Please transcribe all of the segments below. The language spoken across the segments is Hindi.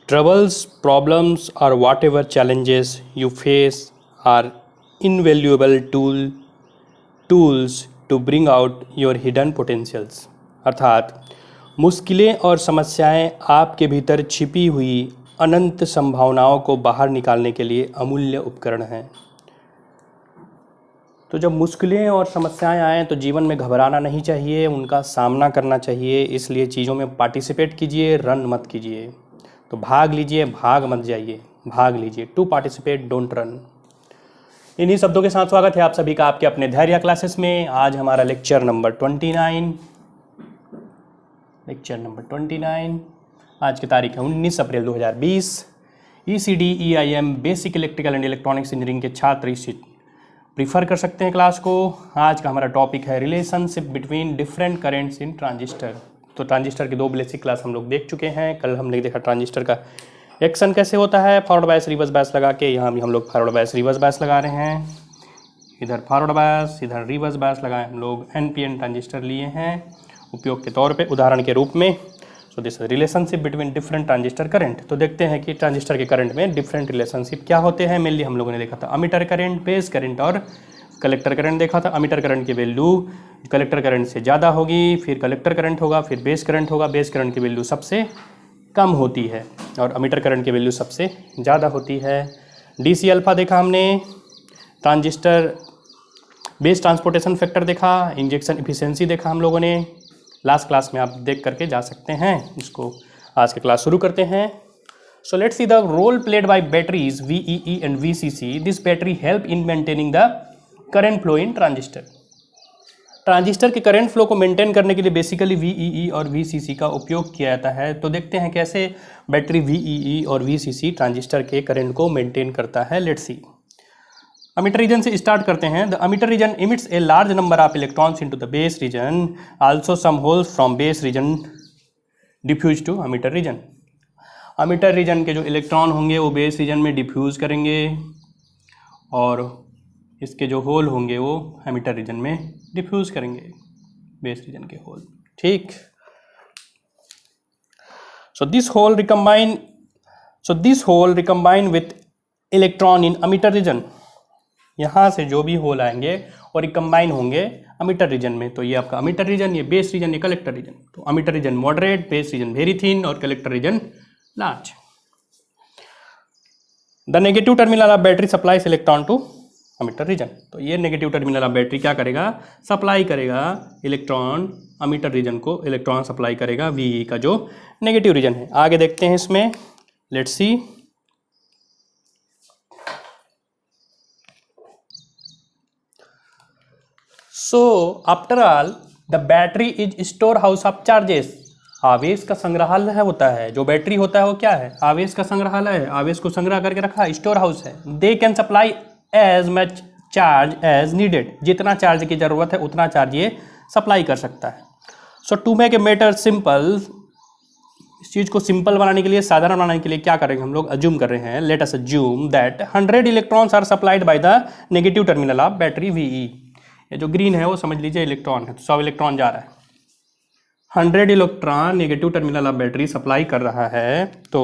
Troubles, problems, or whatever challenges you face are invaluable tools to bring out your hidden potentials. अर्थात मुश्किलें और समस्याएं आपके भीतर छिपी हुई अनंत संभावनाओं को बाहर निकालने के लिए अमूल्य उपकरण हैं। तो जब मुश्किलें और समस्याएं आएँ तो जीवन में घबराना नहीं चाहिए, उनका सामना करना चाहिए। इसलिए चीज़ों में पार्टिसिपेट कीजिए, रन मत कीजिए। तो भाग लीजिए, भाग मत जाइए, भाग लीजिए। To participate, don't run. इन्हीं शब्दों के साथ स्वागत है आप सभी का आपके अपने धैर्य क्लासेस में। आज हमारा लेक्चर नंबर 29। आज की तारीख है 19 अप्रैल 2020। ECD EIM basic electrical and electronics engineering के छात्र इस प्रीफर कर सकते हैं क्लास को। आज का हमारा टॉपिक है रिलेशनशिप बिटवीन डिफरेंट करेंट्स इन ट्रांजिस्टर। तो ट्रांजिस्टर की दो बेसिक क्लास हम लोग देख चुके हैं। कल हमने देखा ट्रांजिस्टर का एक्शन कैसे होता है, फॉरवर्ड बायस रिवर्स बायस लगा के। यहाँ भी हम लोग फॉरवर्ड बायस रिवर्स बायस लगा रहे हैं। इधर फॉरवर्ड बायस, इधर रिवर्स बायस लगाए हम लोग। NPN ट्रांजिस्टर लिए हैं उपयोग के तौर पे, उदाहरण के रूप में। So this relationship between different transistor current. तो देखते हैं कि ट्रांजिस्टर के करंट में डिफरेंट रिलेशनशिप क्या होते हैं। मेनली हम लोगों ने देखा था अमीटर करंट, बेस करंट और कलेक्टर करंट देखा था। अमीटर करंट की वैल्यू कलेक्टर करंट से ज़्यादा होगी, फिर कलेक्टर करंट होगा, फिर बेस करंट होगा। बेस करंट की वैल्यू सबसे कम होती है और अमीटर करंट की वैल्यू सबसे ज़्यादा होती है। DC अल्फा देखा हमने, ट्रांजिस्टर बेस ट्रांसपोर्टेशन फैक्टर देखा, इंजेक्शन इफिशिएंसी देखा हम लोगों ने। लास्ट क्लास में आप देख करके जा सकते हैं इसको। आज की क्लास शुरू करते हैं। So let's see the role played by batteries VEE and VCC। This battery help in maintaining the current flow in transistor. Transistor के करंट फ्लो को मेंटेन करने के लिए बेसिकली VEE और VCC का उपयोग किया जाता है। तो देखते हैं कैसे बैटरी VEE और VCC ट्रांजिस्टर के करंट को मेंटेन करता है। Let's see. अमीटर रीजन से स्टार्ट करते हैं। The emitter region emits a large number of electrons into the base region, also some holes from base region diffuse to emitter region. Emitter region के जो इलेक्ट्रॉन होंगे वो बेस रीजन में डिफ्यूज करेंगे और इसके जो होल होंगे वो अमीटर रीजन में डिफ्यूज करेंगे, बेस रीजन के होल। ठीक। So this hole recombine with electron in emitter region. यहाँ से जो भी होल आएंगे और रिकम्बाइन होंगे अमीटर रीजन में। तो ये आपका अमीटर रीजन, ये बेस रीजन, ये कलेक्टर रीजन। तो emitter region moderate, base region very thin और collector region large. The negative terminal of battery supplies electron to emitter region. तो ये नेगेटिव टर्मिनल ऑफ बैटरी क्या करेगा, सप्लाई करेगा इलेक्ट्रॉन अमीटर रीजन को। इलेक्ट्रॉन सप्लाई करेगा VE का जो नेगेटिव रीजन है। आगे देखते हैं इसमें। Let's see. So after all the battery is store house of charges. आवेश का संग्रहालय होता है। जो बैटरी होता है वो क्या है, आवेश का संग्रहालय है। आवेश को संग्रह करके रखा, स्टोर हाउस है। They can supply as much charge as needed. जितना चार्ज की जरूरत है उतना चार्ज ये सप्लाई कर सकता है। So to make a matter simple, इस चीज़ को सिंपल बनाने के लिए, साधारण बनाने के लिए क्या करेंगे हम लोग, अज्यूम कर रहे हैं। Let us assume that 100 electrons are supplied by the negative terminal of battery VE। ये जो ग्रीन है वो समझ लीजिए इलेक्ट्रॉन है। तो 100 इलेक्ट्रॉन जा रहा है, 100 electron negative terminal of battery supply कर रहा है। तो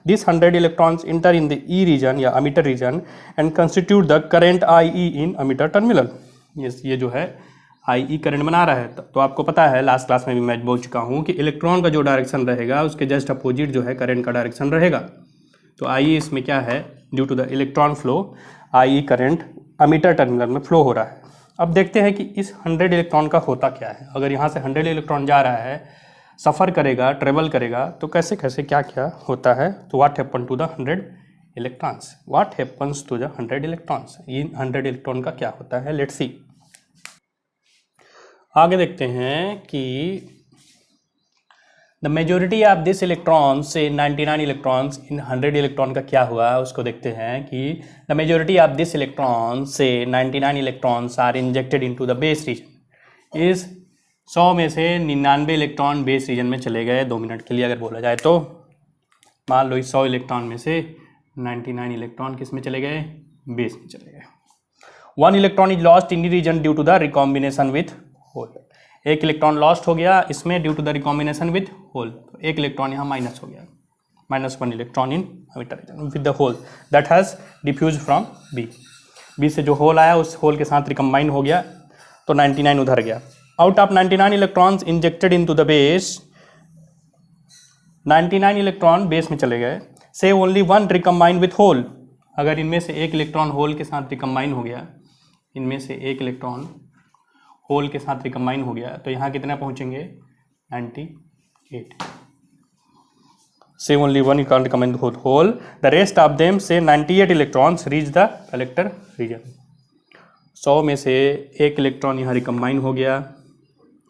this 100 electrons enter in the E region या emitter region and constitute the current IE in emitter terminal. ये जो है IE करंट बना रहा है। तो आपको पता है, लास्ट क्लास में भी मैं बोल चुका हूँ कि इलेक्ट्रॉन का जो डायरेक्शन रहेगा उसके जस्ट अपोजिट जो है करंट का डायरेक्शन रहेगा। तो IE इसमें क्या है, due to the electron flow IE current emitter terminal में फ्लो हो रहा है। अब देखते हैं कि इस 100 इलेक्ट्रॉन का होता क्या है। अगर यहाँ से 100 इलेक्ट्रॉन जा रहा है, सफ़र करेगा, ट्रेवल करेगा, तो कैसे कैसे क्या क्या होता है। तो what happen to the 100 electrons, what happens to the 100 electrons. इन 100 इलेक्ट्रॉन का क्या होता है। Let's see. आगे देखते हैं कि the majority of this electron से 99 इलेक्ट्रॉन्स इन 100 इलेक्ट्रॉन का क्या हुआ उसको देखते हैं कि the majority of this electron से 99 electrons are injected into the base region. इस 100 में से 99 इलेक्ट्रॉन बेस रीजन में चले गए। 2 मिनट के लिए अगर बोला जाए तो मान लो इस 100 इलेक्ट्रॉन में से 99 इलेक्ट्रॉन किस में चले गए, बेस में चले गए। 1 electron is lost in the region due to the recombination with hole. एक इलेक्ट्रॉन लॉस्ट हो गया इसमें due to the recombination with hole. तो एक इलेक्ट्रॉन यहाँ माइनस हो गया। -1 electron in emitter region with the hole that has diffuse from B से जो होल आया उस होल के साथ रिकम्बाइन हो गया तो 99 उधर गया। Out of 99 electrons injected into the base, 99 electron base में चले गए। से ओनली 1 रिकम्बाइन विथ होल, अगर इनमें से एक इलेक्ट्रॉन होल के साथ रिकम्बाइन हो गया, इनमें से एक इलेक्ट्रॉन होल के साथ रिकम्बाइन हो गया तो यहाँ कितना पहुँचेंगे 98। से only 1 you can't recombine the whole, the rest of them say 98 electrons reach the collector region। 100 में से एक इलेक्ट्रॉन यहाँ रिकम्बाइन हो गया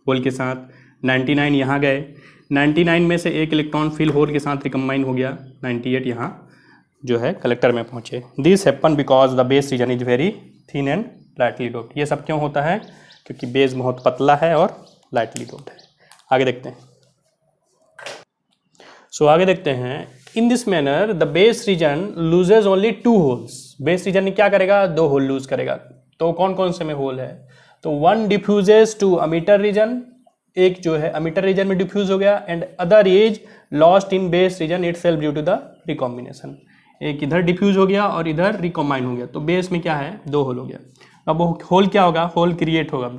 होल के साथ, 99 यहाँ गए, 99 में से एक इलेक्ट्रॉन फिल होल के साथ रिकम्बाइन हो गया, 98 यहाँ जो है कलेक्टर में पहुँचे। This happen because the base reason is very thin and lightly doped. ये सब क्यों होता है? क्योंकि बेस बहुत पतला है और लाइटली डोप्ड है। आगे देखते हैं। आगे देखते हैं। In this manner the base reason loses only 2 holes. Base reason ने क्या करेगा? 2 होल लूज करेगा। तो कौन कौन से में होल है? तो 1 डिफ्यूजेस टू अमीटर रीजन, एक जो है अमीटर रीजन में डिफ्यूज हो गया, and other is lost in base region itself due to the recombination. एक इधर डिफ्यूज हो गया और इधर रिकॉम्बाइन हो गया, तो बेस में क्या है? 2 होल हो गया। अब होल क्या होगा? होल क्रिएट होगा।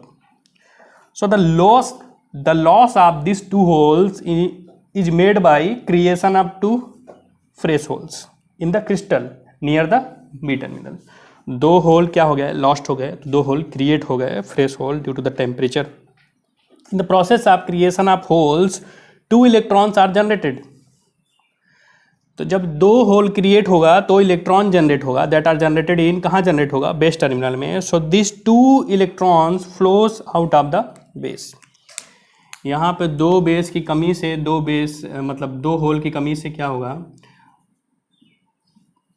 So the loss of this 2 holes is made by creation of 2 fresh holes in the crystal near the B terminal। 2 whole क्या हो गए? लॉस्ट हो गए। 2 होल क्रिएट हो गए, fresh hole, due to the temperature. In the process of creation of holes 2 electrons are generated. तो जब 2 होल क्रिएट होगा तो इलेक्ट्रॉन जनरेट होगा, दैट आर जनरेटेड इन, कहाँ जनरेट होगा? बेस टर्मिनल में। So this 2 electrons flows out of the base. यहाँ पे 2 बेस की कमी से 2 होल की कमी से क्या होगा?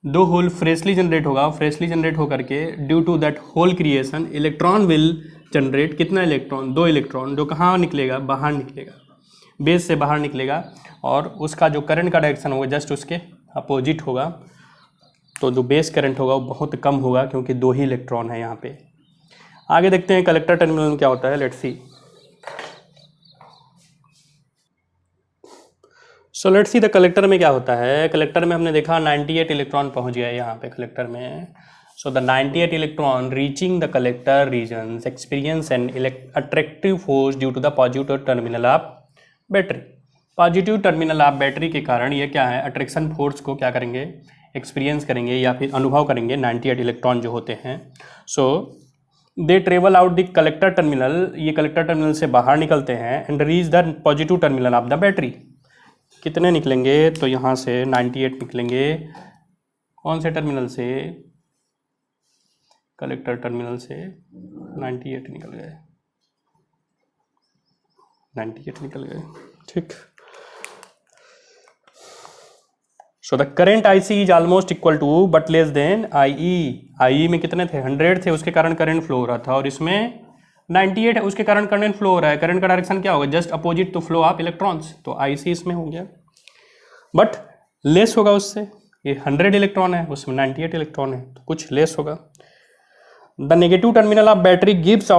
2 होल फ्रेशली जनरेट होगा। फ्रेशली जनरेट होकर के due to that hole creation electron will generate कितना इलेक्ट्रॉन? 2 इलेक्ट्रॉन, जो कहाँ निकलेगा? बाहर निकलेगा, बेस से बाहर निकलेगा, और उसका जो करंट का डायरेक्शन होगा जस्ट उसके अपोजिट होगा। तो जो बेस करंट होगा वो बहुत कम होगा क्योंकि 2 ही इलेक्ट्रॉन है यहाँ पे। आगे देखते हैं कलेक्टर टर्मिनल में क्या होता है। Let's see. So let's see the collector में क्या होता है। कलेक्टर में हमने देखा 98 इलेक्ट्रॉन पहुंच गया यहाँ पे कलेक्टर में। So the 98 electron reaching the collector regions experience an attractive force due to the positive terminal of battery. Positive terminal of battery के कारण ये क्या है? अट्रैक्शन फोर्स को क्या करेंगे? एक्सपीरियंस करेंगे या फिर अनुभव करेंगे 98 इलेक्ट्रॉन जो होते हैं। So they travel out the collector terminal, ये कलेक्टर टर्मिनल से बाहर निकलते हैं, and reach the positive terminal of the battery. कितने निकलेंगे? तो यहाँ से 98 निकलेंगे। कौन से टर्मिनल से? कलेक्टर टर्मिनल से 98 निकल गए, 98 निकल गए, ठीक। So the current IC is almost equal to but less than IE। IE में कितने थे? 100 थे, उसके कारण करंट फ्लो हो रहा था, और इसमें 98 है, उसके कारण करंट फ्लो हो रहा है। करंट का डायरेक्शन क्या होगा? Just opposite to flow of electrons. तो IC इसमें हो गया, बट लेस होगा उससे। ये 100 इलेक्ट्रॉन है, उसमें 98 इलेक्ट्रॉन है, तो कुछ लेस होगा। The negative terminal of battery gives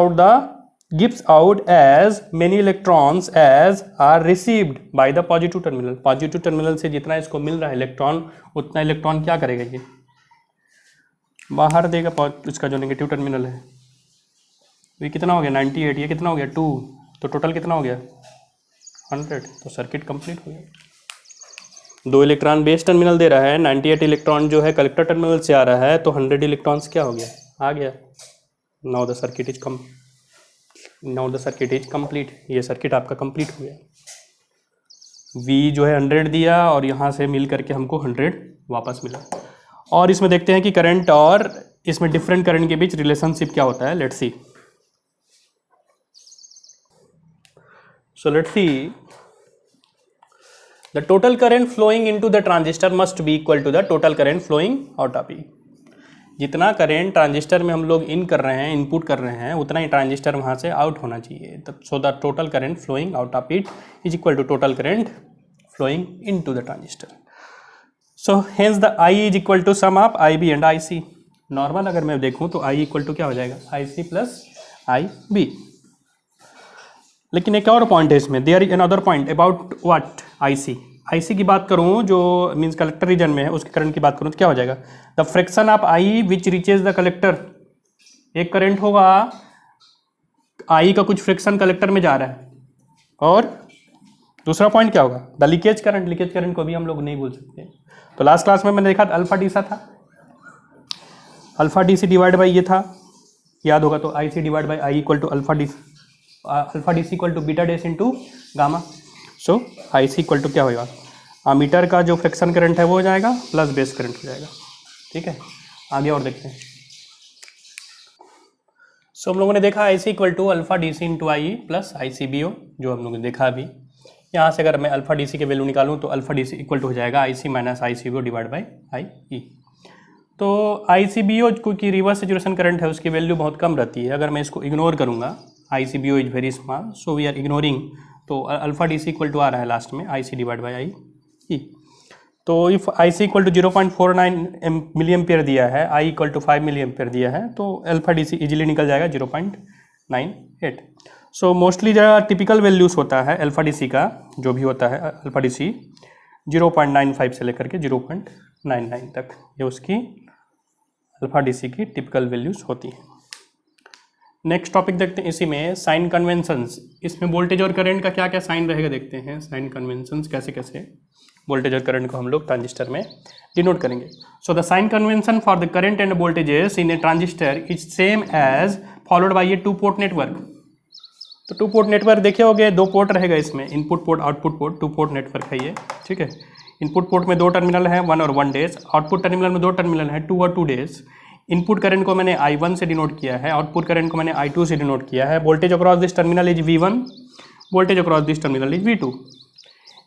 out as many electrons as are received by the positive terminal. Positive terminal से जितना इसको मिल रहा है इलेक्ट्रॉन, उतना इलेक्ट्रॉन क्या करेगा? ये बाहर देगा। इसका जो नेगेटिव टर्मिनल है ये कितना हो गया? 98। ये कितना हो गया? 2। तो टोटल कितना हो गया? 100। तो सर्किट कंप्लीट हो गया। 2 इलेक्ट्रॉन बेस टर्मिनल दे रहा है, 98 इलेक्ट्रॉन जो है कलेक्टर टर्मिनल से आ रहा है, तो 100 इलेक्ट्रॉन्स क्या हो गया? आ गया। Now the circuit is complete. ये सर्किट आपका कंप्लीट हो गया। V जो है 100 दिया, और यहाँ से मिल करके हमको 100 वापस मिला। और इसमें देखते हैं कि करंट और इसमें डिफरेंट करंट के बीच रिलेशनशिप क्या होता है। Let's C. So let's see, the total current flowing into the transistor must be equal to the total current flowing out of it। जितना करंट ट्रांजिस्टर में हम लोग इन कर रहे हैं, इनपुट कर रहे हैं, उतना ही ट्रांजिस्टर वहाँ से आउट होना चाहिए। So the total current flowing out of it is equal to total current flowing into the transistor. So hence the I is equal to sum of IB and IC। Normal अगर मैं देखूँ तो I इक्वल टू क्या हो जाएगा? IC plus IB। लेकिन एक और पॉइंट है इसमें, there is another point about what IC। IC की बात करूँ जो मीन्स कलेक्टर रीजन में है उसके करंट की बात करूँ तो क्या हो जाएगा, the friction of I which reaches the collector, एक करंट होगा आई का कुछ फ्रिक्शन कलेक्टर में जा रहा है, और दूसरा पॉइंट क्या होगा, the leakage current, leakage current को भी हम लोग नहीं भूल सकते। तो लास्ट क्लास में मैंने देखा था अल्फा डीसा था, alpha D C divide by ये था, याद होगा, तो आई C divide by I equal to alpha D C equal to beta डेस into gamma. So I C equal to क्या होगा, अमीटर का जो फ्रिक्शन करंट है वो हो जाएगा प्लस बेस करंट हो जाएगा। ठीक है, आगे और देखते हैं। सो हम लोगों ने देखा I C equal to alpha D C into I plus I C B O, जो हम लोगों ने देखा अभी। यहाँ से अगर मैं अल्फा डी सी के वैल्यू निकालूँ तो alpha D C equal to हो जाएगा I C minus I C B O divide by I E. तो आई सी बी ओ की रिवर्स सैचुरेशन करंट है उसकी वैल्यू बहुत कम रहती है, अगर मैं इसको इग्नोर करूँगा, I C B O is very small so we are ignoring, तो alpha D C equal to आ रहा है लास्ट में आई C divide by I E. तो if I C equal to 0.49 milli ampere दिया है, I equal to 5 milli ampere दिया है, तो अल्फा डी सी इजिली निकल जाएगा 0.98। सो मोस्टली जो टिपिकल वैल्यूज होता है अल्फा डी सी का, जो भी होता है अल्फा डी सी 0.95 से लेकर के 0.99 तक, ये उसकी अल्फा डी सी की टिपिकल वैल्यूज होती हैं। नेक्स्ट टॉपिक देखते हैं इसी में, साइन कन्वेंशंस। इसमें वोल्टेज और करंट का क्या क्या साइन रहेगा देखते हैं, साइन कन्वेंशंस कैसे कैसे वोल्टेज और करंट को हम लोग ट्रांजिस्टर में डिनोट करेंगे। So the sign convention for the current and voltages in a transistor is same as followed by a two port network. तो टू पोर्ट नेटवर्क देखे होगे, दो पोर्ट रहेगा इसमें, input port output port, two port network है ये। ठीक है, इनपुट पोर्ट में दो टर्मिनल है, 1 और 1 डेज, आउटपुट टर्मिनल में दो टर्मिनल है, 2 और 2 डेज। इनपुट करंट को मैंने I1 से डिनोट किया है, आउटपुट करंट को मैंने I2 से डिनोट किया है। Voltage across this terminal is V1, voltage across this terminal is V2।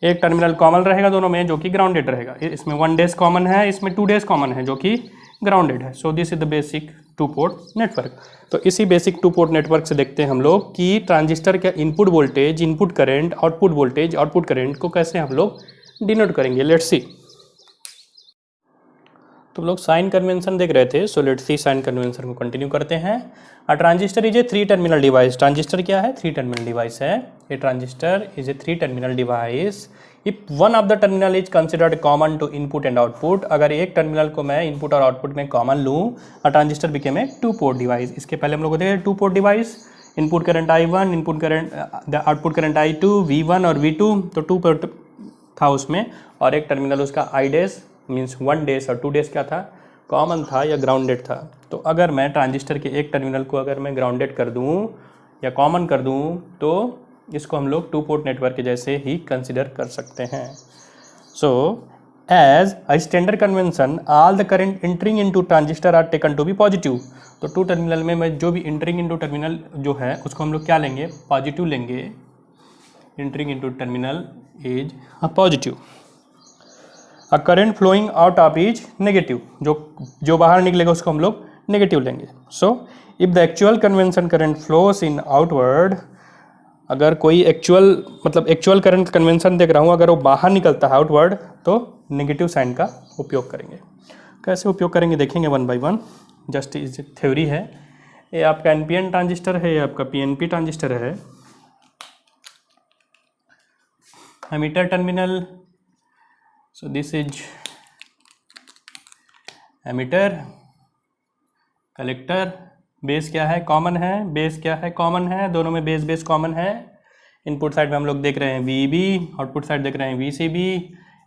एक टर्मिनल कॉमन रहेगा दोनों में जो कि ग्राउंडेड रहेगा, इसमें 1 डेज कॉमन है, इसमें 2 डेज कॉमन है जो कि ग्राउंडेड है। So this is the basic to port network. तो इसी बेसिक टू पोर्ट नेटवर्क से देखते हैं हम लोग कि ट्रांजिस्टर का input voltage, input current, output voltage, output current को कैसे हम लोग डिनोट करेंगे। Let's see. तो लोग साइन कन्वेंशन देख रहे थे, so let's see sign convention को कंटिन्यू करते हैं। A transistor is a 3 terminal device. Transistor क्या है, 3 टर्मिनल डिवाइस है। A transistor is a 3 terminal device if one of the terminal is considered common to input and output. अगर एक टर्मिनल को मैं इनपुट और आउटपुट में कॉमन लूँ, a transistor became a 2 port device. इसके पहले हम लोग देखे 2 port device, input current I1, input current output current I2, V1 और V2, तो 2 पोर्ट था उसमें, और एक टर्मिनल उसका I डैश मीन्स 1 डेज और 2 डेज क्या था, कॉमन था या ग्राउंडेड था। तो अगर मैं ट्रांजिस्टर के एक टर्मिनल को अगर मैं ग्राउंडेड कर दूं या कॉमन कर दूं तो इसको हम लोग 2 पोर्ट नेटवर्क के जैसे ही कंसिडर कर सकते हैं। So as a standard convention all the current entering into transistor are taken to be positive. तो 2 टर्मिनल में मैं जो भी एंटरिंग इनटू टर्मिनल जो है उसको हम लोग क्या लेंगे, पॉजिटिव लेंगे। Entering into terminal is a positive. A current flowing out of is negative, जो बाहर निकलेगा उसको हम लोग नेगेटिव लेंगे। So if the actual convention current flows in outward, अगर कोई एक्चुअल करंट कन्वेंशन देख रहा हूँ, अगर वो बाहर निकलता है आउटवर्ड तो नेगेटिव साइन का उपयोग करेंगे। कैसे उपयोग करेंगे देखेंगे 1 by 1। जस्ट इज थ्योरी है, ये आपका NPN ट्रांजिस्टर है, ये आपका PNP ट्रांजिस्टर है। Emitter terminal, so this is emitter, collector, base क्या है, कॉमन है, बेस क्या है, कॉमन है, दोनों में बेस कॉमन है। इनपुट साइड में हम लोग देख रहे हैं VEB, आउटपुट साइड देख रहे हैं VCB।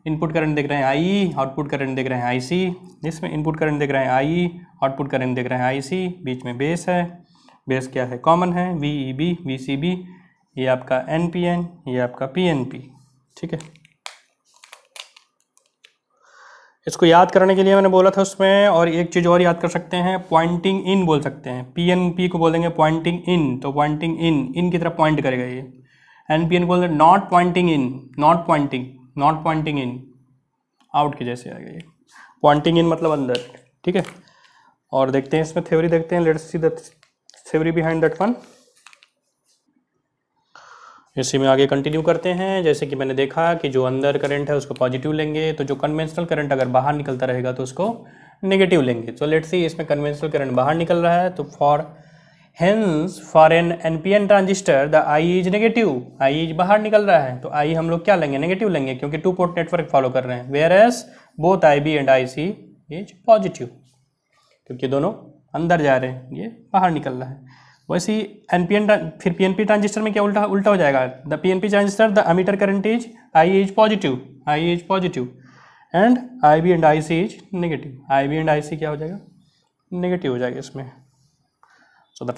इनपुट करंट देख रहे हैं IE, आउटपुट करंट देख रहे हैं IC। जिसमें इनपुट करंट देख रहे हैं IE, आउटपुट करंट देख रहे हैं IC। बीच में बेस है, बेस क्या है, कॉमन है, VEB, VCB। ये आपका NPN, ये आपका PNP। ठीक है, इसको याद करने के लिए मैंने बोला था उसमें, और एक चीज़ और याद कर सकते हैं, पॉइंटिंग इन बोल सकते हैं। PNP को बोलेंगे पॉइंटिंग इन, तो पॉइंटिंग इन की तरफ पॉइंट करेगा ये। NPN को बोलते not pointing in, not pointing in, out के जैसे आएगा ये। पॉइंटिंग इन मतलब अंदर। ठीक है, और देखते हैं इसमें थ्योरी देखते हैं। Let's see the theory behind that one. इसी में आगे कंटिन्यू करते हैं। जैसे कि मैंने देखा कि जो अंदर करंट है उसको पॉजिटिव लेंगे, तो जो कन्वेंशनल करंट अगर बाहर निकलता रहेगा तो उसको नेगेटिव लेंगे। तो लेट्स सी इसमें कन्वेंशनल करंट बाहर निकल रहा है, तो for hence for an NPN transistor the I is negative, I is बाहर निकल रहा है, तो आई हम लोग क्या लेंगे, नेगेटिव लेंगे, क्योंकि 2 पोर्ट नेटवर्क फॉलो कर रहे हैं। Where as both IB and IC is positive, क्योंकि दोनों अंदर जा रहे हैं, ये बाहर निकल रहा है। वैसे ही फिर PNP ट्रांजिस्टर में क्या उल्टा हो जाएगा, the PNP transistor the emitter current is I is positive and IB and IC is negative, IB and IC क्या हो जाएगा, नेगेटिव हो जाएगा इसमें। So the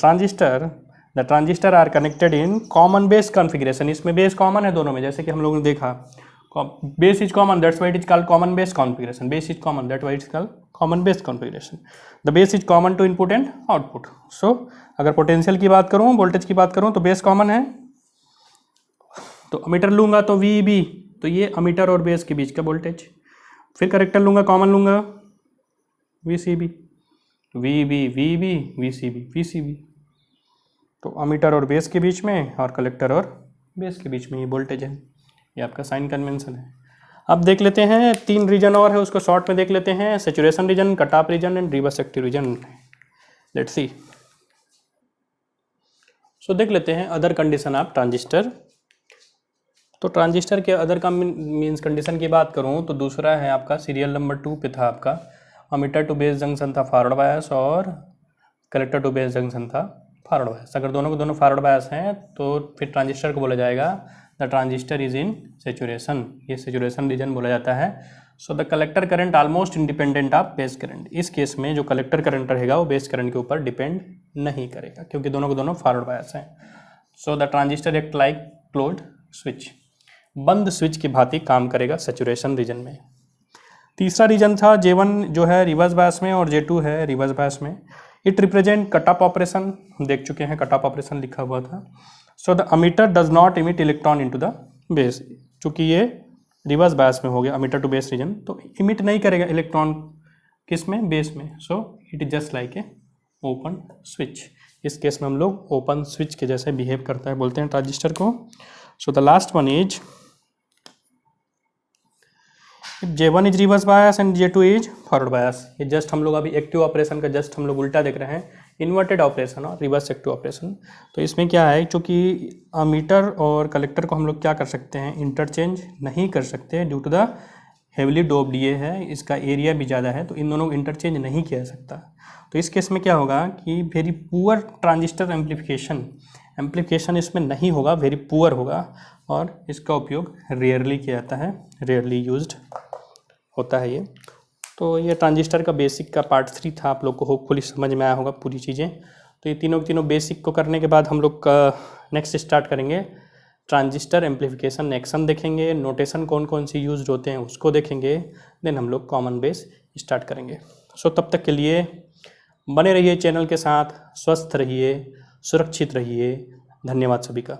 transistor are connected in common base configuration, इसमें बेस कॉमन है दोनों में, जैसे कि हम लोगों ने देखा base is common, that's why it is called common base configuration, base is common, that's why it is called common base configuration. The base is common to input and output. So अगर पोटेंशियल की बात करूँ, वोल्टेज की बात करूँ, तो बेस कॉमन है, तो अमीटर लूँगा तो VB, तो ये अमीटर और बेस के बीच का वोल्टेज। फिर कलेक्टर लूँगा, कॉमन लूँगा, VCB, VCB, तो अमीटर और बेस के बीच में और कलेक्टर और बेस के बीच में ये वोल्टेज है, ये आपका साइन कन्वेंशन है। अब देख लेते हैं 3 रीजन और है, उसको शॉर्ट में देख लेते हैं, saturation region, cut off region and reverse active region. Let's see. So देख लेते हैं अदर कंडीशन ऑफ ट्रांजिस्टर। तो ट्रांजिस्टर के अदर का मीन्स कंडीशन की बात करूं तो दूसरा है आपका सीरियल नंबर 2 पे था आपका अमीटर टू बेस जंक्शन था फॉरवर्ड बायस और कलेक्टर टू बेस जंक्शन था फॉरवर्ड बायस। अगर दोनों के दोनों फॉरवर्ड बायस हैं तो फिर ट्रांजिस्टर को बोला जाएगा the transistor is in saturation, ये सेचुरेशन रीजन बोला जाता है। So the collector current almost independent of base current, इस केस में जो कलेक्टर करंट रहेगा वो बेस करंट के ऊपर डिपेंड नहीं करेगा, क्योंकि दोनों के दोनों फॉरवर्ड बायस हैं। सो the transistor act like closed switch, बंद स्विच की भांति काम करेगा सैचुरेशन रीजन में। तीसरा रीजन था J1 जो है रिवर्स बायस में और J2 है रिवर्स बायस में। It represent cut off operation, देख चुके हैं कट ऑफ ऑपरेशन लिखा हुआ था। So the ammeter does not emit electron into the base, चूंकि ये रिवर्स बायस में हो गया अमीटर टू बेस रीजन, तो इमिट नहीं करेगा इलेक्ट्रॉन किस में, बेस में। So it is just like a open switch, इस केस में हम लोग ओपन स्विच के जैसे बिहेव करता है बोलते हैं ट्रांजिस्टर को। So the last one is J1 is reverse bias and J2 is forward bias. ये जस्ट हम लोग अभी एक्टिव ऑपरेशन का जस्ट हम लोग उल्टा देख रहे हैं, इन्वर्टेड ऑपरेशन और रिवर्स एक्टिव ऑपरेशन। तो इसमें क्या है, चूँकि अमीटर और कलेक्टर को हम लोग क्या कर सकते हैं, इंटरचेंज नहीं कर सकते due to the heavily doped ये है, इसका एरिया भी ज़्यादा है, तो इन दोनों को इंटरचेंज नहीं किया जा सकता। तो इस केस में क्या होगा कि वेरी पुअर ट्रांजिस्टर एम्प्लीफिकेशन इसमें नहीं होगा, वेरी पुअर होगा, और इसका उपयोग रेयरली किया जाता है, रेयरली यूज्ड होता है ये। तो ये ट्रांजिस्टर का बेसिक का पार्ट 3 था, आप लोग को होपफुली समझ में आया होगा पूरी चीज़ें। तो ये तीनों बेसिक को करने के बाद हम लोग नेक्स्ट स्टार्ट करेंगे ट्रांजिस्टर एम्प्लीफिकेशन एक्शन देखेंगे, नोटेशन कौन कौन सी यूज होते हैं उसको देखेंगे, देन हम लोग कॉमन बेस स्टार्ट करेंगे। सो तब तक के लिए बने रहिए चैनल के साथ, स्वस्थ रहिए, सुरक्षित रहिए। धन्यवाद सभी का।